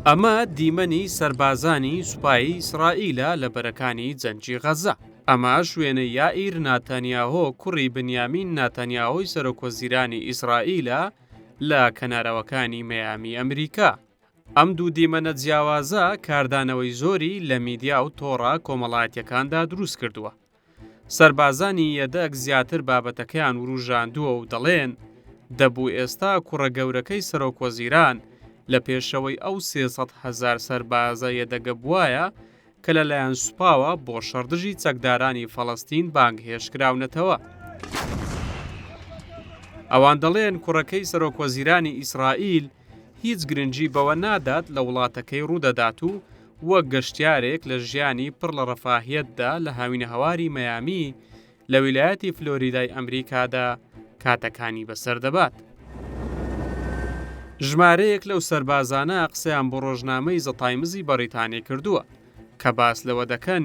ئەمە دیمەنی سەربازانی سوپایی ئیسرائیلە لە بەرەکانی جەنگی غەزە. ئەمە شوێنە یائیر ناتانیاهۆ کوڕی بنیامین ناتانیاهۆی سەرۆکوەزیرانی ئیسرائیلە لە کەنارەوەکانی مەیامی ئەمریکا. ئەم دوو دیمەنە جیاوازە کاردانەوەی زۆری لە میدیا و تۆڕە کۆمەڵایەتیەکاندا دروست کردووە. سەربازانی یەدەک زیاتر بابەتەکەیان وروژاندووە و دەڵێن دەبوو ئێستا کوڕە گەورەکەی سەرۆکوەزیران لە پێشەوەی ئەو 300,000 سەربازە یەدەگە بوایە کە لەلایەن سوپاوە بۆ شەردژی چەکدارانی فەڵەستین بانگهێشکراونەتەوە. ئەوان دەڵێن کوڕەکەی سەرۆکوەزیرانی ئیسرائیل هیچ گرنگی بەوە نادات لە وڵاتەکەی ڕوودەدات و وەک گەشتیارێک لە ژیانی پڕ لە ڕەفاهیەتدا لە هاوینە هەواری مەیامی لە ویلایەتی فلۆریدای ئەمریکادا کاتەکانی بەسەردەبات. ژمارەیەک لەو سەربازانە قسەیان بۆ ڕۆژنامەی زە تایمزی بەریتانی کردووە کە باس لەوە دەکەن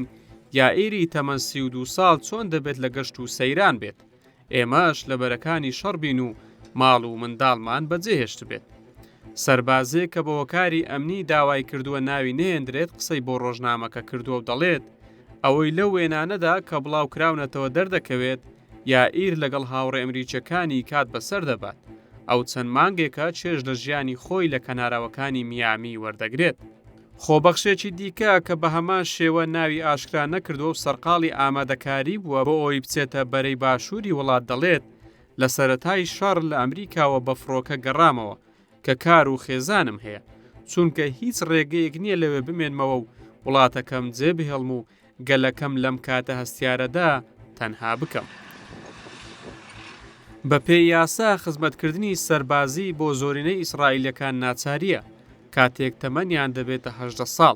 یائیری تەمەن 32 ساڵ چۆن دەبێت لە گەشت و سەیران بێت، ئێمەش لە بەرەکانی شەڕ بین و ماڵ و منداڵمان بەجێهێشت بێت. سەربازێک کە بە هۆکاری ئەمنی داوای کردووە ناوی نێندرێت قسەی بۆ ڕۆژنامەکە کردووە و دەڵێت ئەوەی لەو وێنانەدا کە بڵاو کراونەتەوە دەردەکەوێت یائیر لەگەڵ هاوڕێ ئەمریکیەکانی کات بەسەر دەبات. ئەو چەند مانگێکە چێژ لە ژیانی خۆی لە کەناراوەکانی میامی وەردەگرێت. خۆبەخشێکی دیکە کە بە هەمان شێوە ناوی ئاشکرا نەکردووە و سەرقاڵی ئامادەکاری بووە بۆ ئەوی بچێتە بەرەی باشووری وڵات دەڵێت لە سەرەتای شەڕ لە ئەمریکاوە بە فڕۆکە گەڕامەوە کە کار و خێزانم هەیە، چونکە هیچ ڕێگەیەک نییە لەوێ بمێنمەوە و وڵاتەکەم جێبهێڵم و گەلەکەم لەم کاتە هەستیارەدا تەنها بکەم. بە پێی یاسا خزمەتکردنی سەربازی بۆ زۆرینەی ئیسرائیلەکان ناچاریە کاتێک تەمەنیان دەبێتە 18 ساڵ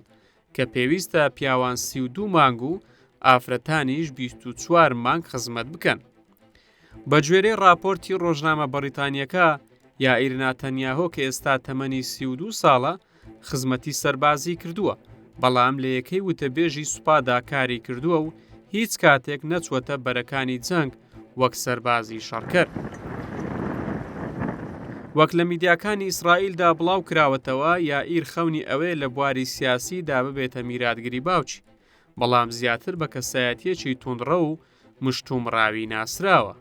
کە پێویستە پیاوان 32 مانگ و ئافرەتانیش 24 مانگ خزمەت بکەن. بە گوێرەی راپۆرتی ڕۆژنامە بەریتانیەکە یائیر ناتانیاهۆ کە ئێستا تەمەنی 32 ساڵە خزمەتی سەربازی کردووە، بەڵام لە یەکەی وتەبێژی سوپادا کاری کردووە و هیچ کاتێک نەچوەتە بەرەکانی جەنگ وەک سەربازی شەڕکەر. وەک لە میدیاکانی ئیسرائیلدا بڵاو کراوەتەوە یائیر خەونی ئەوەیە لە بواری سیاسیدا ببێتە میراتگری باوکی، بەڵام زیاتر بە کەسایەتیەکی توندڕە و مشتومڕاوی ناسراوە.